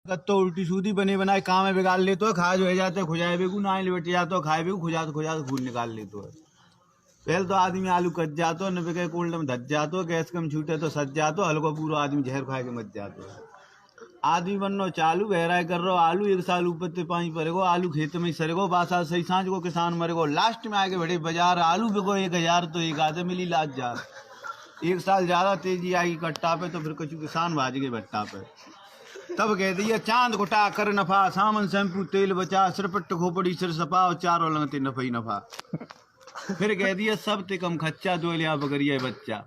तो उल्टी सूदी बने बनाए काम में बिगाड़ ले तो खा जो है जाते खुजाए बेगू ना लेट जाते खाए बेगू खुजा तो खून निकाल ले तो है। पहले तो आदमी आलू कट जातो न बिके कोल्ड में धस जातो गैस कम छूटे तो सज जातो हल्को पूरा आदमी जहर खाए के मच जातो। आदमी बननो चालू बहराए कर रहो आलू 1 साल ऊपर ते पानी पड़ेगो आलू खेत में सरेगो 5 साल सही सांझ को किसान मरेगो लास्ट में आगे बड़े बाजार आलू बिको 1000 तो एक आधे मिली लाज जा 1 साल ज्यादा तेजी आई कट्टा पे तो फिर कुछ किसान भाज गए भट्टा पे। तब कह दिया चांद घुटा कर नफा सामन शैम्पू तेल बचा सिरपट खोपड़ी सिर सपा और चारों लगते नफा ही नफा। फिर कह दिया सब ते कम खच्चा दो लिया बकरिया बच्चा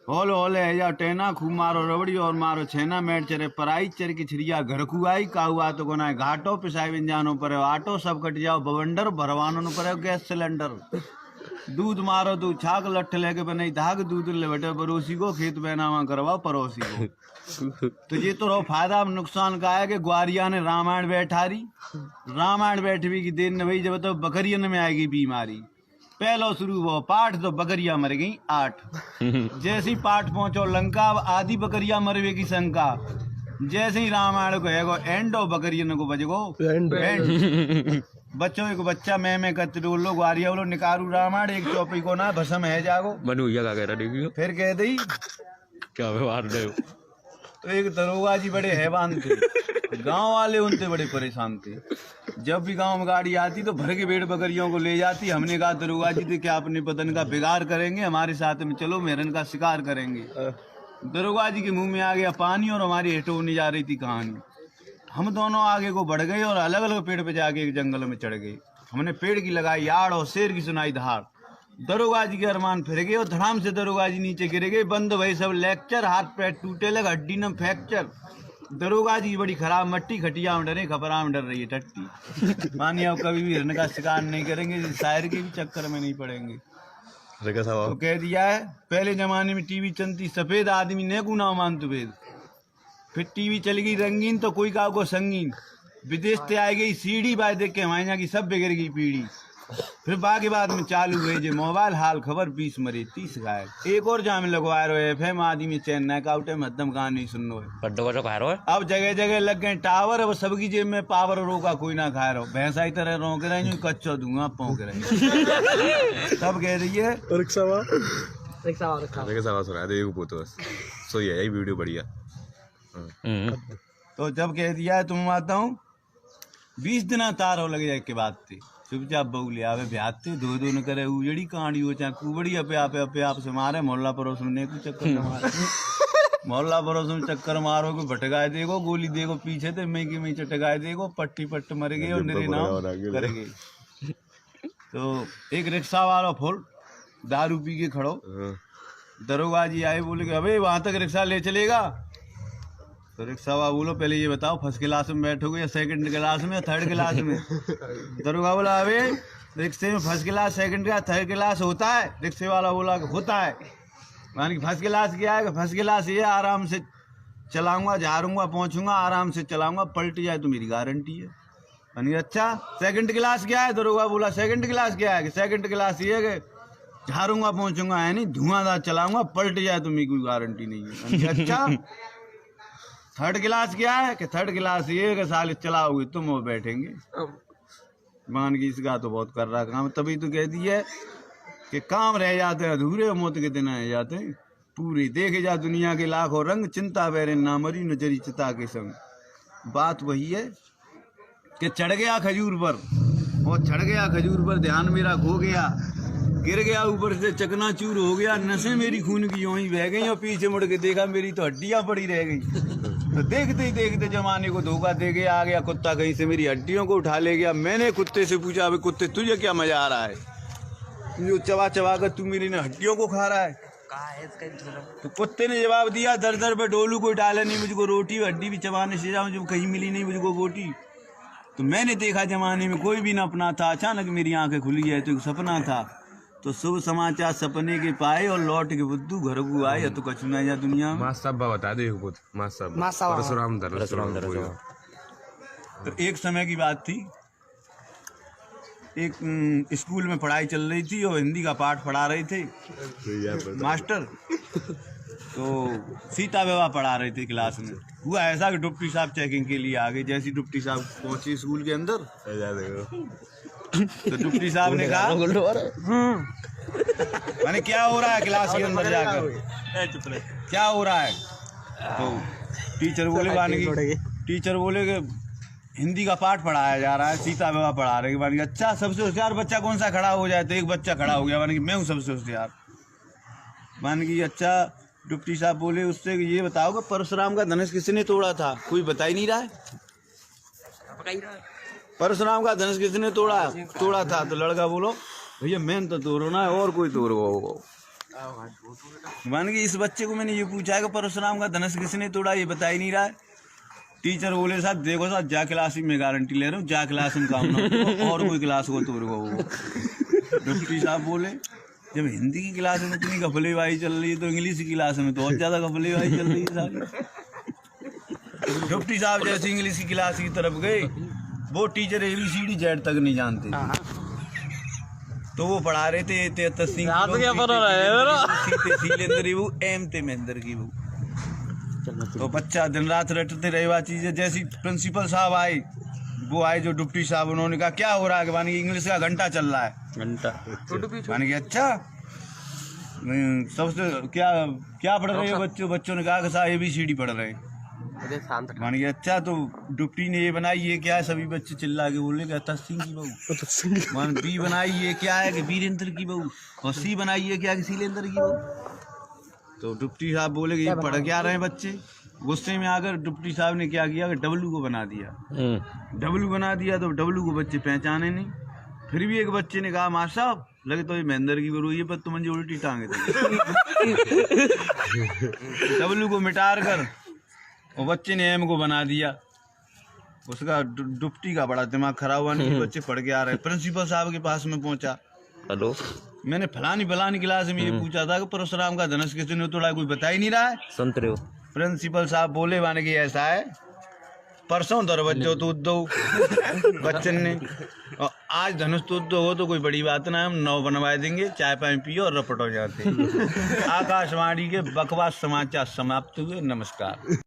होले होले है या टेना खूब मारो रबड़ी और मारो छेना मैट चरे पराई चर की छिड़िया घर को आई काहुआ तो गोना घाटो पिसाई विंजानो पर आटो सब कट जाओ बवंडर भरवानो पर गैस सिलेंडर दूध मारो तू छाक लठ लेके बने धाग दूध ले बैठे पड़ोसी को खेत बहनावा करवाओ पड़ोसी को। तो ये तो रहो फायदा नुकसान का है कि ग्वारिया ने रामायण बैठारी रामायण बैठवी की देर न भाई जब तो बकरियन में आएगी बीमारी। पहलो शुरू वो पाठ तो बकरिया मर गई 8 जैसी पाठ पहुंचो लंका आधी बकरिया मरवे की शंका जैसे ही रामायण को है एंडो बकरियन को बजगो एंड बच्चों एक बच्चा मैं कत्रोलो ग्वारिया बोलो निकारू रामायण एक चौपी को ना भसम है जागो मनुया का कह रहा देखियो फिर कह दी क्या व्यवहार दे। तो एक दरोगा जी बड़े हैवान थे गांव वाले उनसे बड़े परेशान थे। जब भी गांव में गाड़ी आती तो भर के भेड़ बकरियों को ले जाती। हमने कहा दरोगा जी थे क्या अपने पतन का बिगाड़ करेंगे हमारे साथ में चलो मेरन का शिकार करेंगे। दरोगा जी के मुंह में आ गया पानी और हमारी हेटो होने जा रही थी कहानी। हम दोनों आगे को बढ़ गए और अलग अलग पेड़ पे जाके एक जंगल में चढ़ गए। हमने पेड़ की लगाई आड़ और शेर की सुनाई धार। दरोगा जी के अरमान फिर गए और धड़ाम से दरोगा जी नीचे गिर गए। बंद भाई सब लेक्चर हाथ पैर टूटे लगे हड्डी न फ्रैक्चर। दरोगा जी बड़ी खराब मट्टी खटिया में डरे खपरा में डर रही है टट्टी। मानिए अब कभी भी हिरन का शिकार नहीं करेंगे शायर के भी चक्कर में नहीं पड़ेंगे। तो कह दिया है पहले जमाने में टीवी चलती सफेद आदमी ने गुना मानतु वेद। फिर टीवी चली गई रंगीन तो कोई का को संगीन। विदेश से आई गई सीडी बाय देख के हमारे यहाँ की सब बिगड़ गई पीढ़ी। फिर बाकी बाद में चालू हुए जो मोबाइल हाल खबर 20 मरे 30 घायल। एक और जाम लगवाए रहे FM आदमी चैन नैक आउट है मध्यम गाने सुन रहे। अब जगह जगह लग गए टावर। अब सबकी जेब में पावर रोका कोई ना खाए रहो भैंसा की तरह रोक रहे हैं कच्चा धुआं पौंक रहे। तब कह रही है रिक्शा सुना देखो सो यही वीडियो बढ़िया। तो जब कह दिया है तुम आता हूँ 20 दिन तार हो लगे जाए के बाद थे चुपचाप बउले आवे ब्याते दो न करे उजड़ी कहानी हो चाहे कुबड़ी अपे आप से मारे मोहल्ला पड़ोस में नेकू चक्कर न मारे। मोहल्ला पड़ोस में चक्कर मारो को भटकाए देगो गोली देगो पीछे थे मैं की चटकाए देगो पट्टी पट्ट मर गए और निरे नाम कर गए। तो एक रिक्शा वाला फुल दारू पी के खड़ो। दरोगा जी आए बोले कि अबे वहां तक रिक्शा ले चलेगा। तो रिक्शा वाला बोलो पहले ये बताओ फर्स्ट क्लास में बैठोगे या सेकंड क्लास में या थर्ड क्लास में। दरोगा बोला अबे रिक्शे में first class second class third class होता है। रिक्शे वाला बोला होता है। मानी फर्स्ट क्लास क्या है फर्स्ट क्लास ये आराम से चलाऊंगा झाड़ूंगा पहुंचूंगा आराम से चलाऊंगा पलट जाए तो मेरी गारंटी है। मानी अच्छा सेकंड क्लास क्या है। दरोगा बोला सेकंड क्लास क्या है सेकंड क्लास ये है कि झाड़ूंगा पहुंचूंगा है नहीं धुआंधार चलाऊंगा पलट जाए तो मेरी कोई गारंटी नहीं है। अच्छा थर्ड क्लास क्या है कि थर्ड क्लास ये कि साल चलाओगे तुम वो बैठेंगे। मान की इसका तो बहुत कर रहा काम। तभी तो कह दी है कि काम रह जाते हैं अधूरे मौत के दिन रह जाते हैं पूरी। देखे जा दुनिया के लाखों रंग चिंता बेरे ना मरी न जरी चिता के संग। बात वही है कि चढ़ गया खजूर पर और चढ़ गया खजूर पर ध्यान मेरा खो गया गिर गया ऊपर से चकनाचूर हो गया नसें मेरी खून की यूं ही बह गई और पीछे मुड़ के देखा मेरी तो हड्डियां पड़ी रह गई। तो देखते ही देखते जमाने को धोखा दे गया आ गया कुत्ता कहीं से मेरी हड्डियों को उठा ले गया। मैंने कुत्ते से पूछा अबे कुत्ते तुझे क्या मजा आ रहा है जो चबा चबा कर तू मेरी हड्डियों को खा रहा है। तो कुत्ते ने जवाब दिया दर दर पे डोलू कोई डाले नहीं मुझको रोटी हड्डी भी चबाने से जा मुझे कहीं मिली नहीं मुझको बोटी। तो मैंने देखा जमाने में कोई भी न अपना था अचानक मेरी आंखें खुली है तो एक सपना था। तो शुभ समाचार सपने के पाए और लौट के बुद्धू घर को आए तो कछु नहीं जा दुनिया में। बता दे परशुराम तो एक समय की बात थी। एक स्कूल में पढ़ाई चल रही थी और हिंदी का पाठ पढ़ा रहे थे मास्टर। तो सीता विवाह पढ़ा रहे थे क्लास में। हुआ ऐसा कि डिप्टी साहब चेकिंग के लिए आ गए। जैसे ही डिप्टी साहब पहुंचे स्कूल के अंदर तो डिप्टी साहब ने कहा मैंने क्या हो रहा है क्लास के अंदर जाकर, क्या हो रहा है? तो टीचर बोले कि हिंदी का पाठ पढ़ाया जा रहा है, सीता विवाह पढ़ा रहे। माने कि अच्छा सबसे होशियार बच्चा कौन सा खड़ा हो जाए? तो एक बच्चा खड़ा हो गया, माने कि मैं हूँ सबसे होशियार। माने कि अच्छा डिप्टी साहब बोले उससे कि ये बताओ कि परशुराम का धनुष किसने तोड़ा था? कोई बता ही नहीं रहा है। परशुराम का धनुष किसने तोड़ा था? तो लड़का बोलो भैया मैं तो तोड़ो ना, और कोई तोड़ हो। मान कि इस बच्चे को मैंने ये पूछा है कि परशुराम का धनुष किसने तोड़ा, ये बता ही नहीं रहा है। टीचर बोले साहब देखो साहब जा क्लास में गारंटी ले रहा हूँ, जा क्लास में काम ना हो और कोई क्लास को तोड़ हो। डिप्टी साहब बोले जब हिंदी की क्लास में इतनी गफलेबाजी चल रही है तो इंग्लिश की क्लास में तो और ज्यादा गफलेबाजी चल रही है सारी। डिप्टी साहब जैसे इंग्लिश की क्लास की तरफ गए, वो टीचर ABCD Z तक नहीं जानते, तो वो पढ़ा रहे थे तो बच्चा दिन रात रटते रहे हुआ चीज है। जैसी प्रिंसिपल साहब आए, वो आए जो डिप्टी साहब, उन्होंने कहा क्या हो रहा है? मानी इंग्लिश का घंटा चल रहा है। मानी कि अच्छा सबसे क्या पढ़ रहे हो बच्चों ने कहा कि साहब ABCD पढ़ रहे हैं। मानी कि अच्छा तो डिप्टी ने ये बनाई ये क्या है? सभी बच्चे चिल्ला के बोले कि सिंह की बहू। मान B बनाई ये क्या है? कि वीरेंद्र की बहू। और C बनाई ये क्या? कि शैलेंद्र की बहू। तो डिप्टी साहब बोले कि ये पढ़ क्या रहे हैं बच्चे? गुस्से में आकर डिप्टी साहब ने क्या किया कि W को बना दिया। W बना दिया तो W को बच्चे पहचाने नहीं। फिर भी एक बच्चे ने कहा मास्टर साहब लगे तो ये महेंद्र की बहू है, पर तुम मुझे उल्टी टांगे थे। W को मिटार कर और बच्चे ने M को बना दिया। उसका डिप्टी का बड़ा दिमाग खराब हुआ, नहीं बच्चे पढ़ के आ रहे। प्रिंसिपल साहब के पास में पहुंचा, हेलो मैंने फलानी क्लास में ये पूछा था कि परशुराम का धनुष किसने तोड़ा, कोई बता ही नहीं रहा है। सुन रहे हो? प्रिंसिपल साहब बोले माने कि ऐसा है परसों दरवाजो तो दो बच्चन ने, और आज धनुष तो दो हो तो कोई बड़ी बात ना, हम 9 बनवा देंगे, चाय पानी पियो और रपट हो जाते। आकाशवाणी के बकवास समाचार समाप्त हुए। नमस्कार।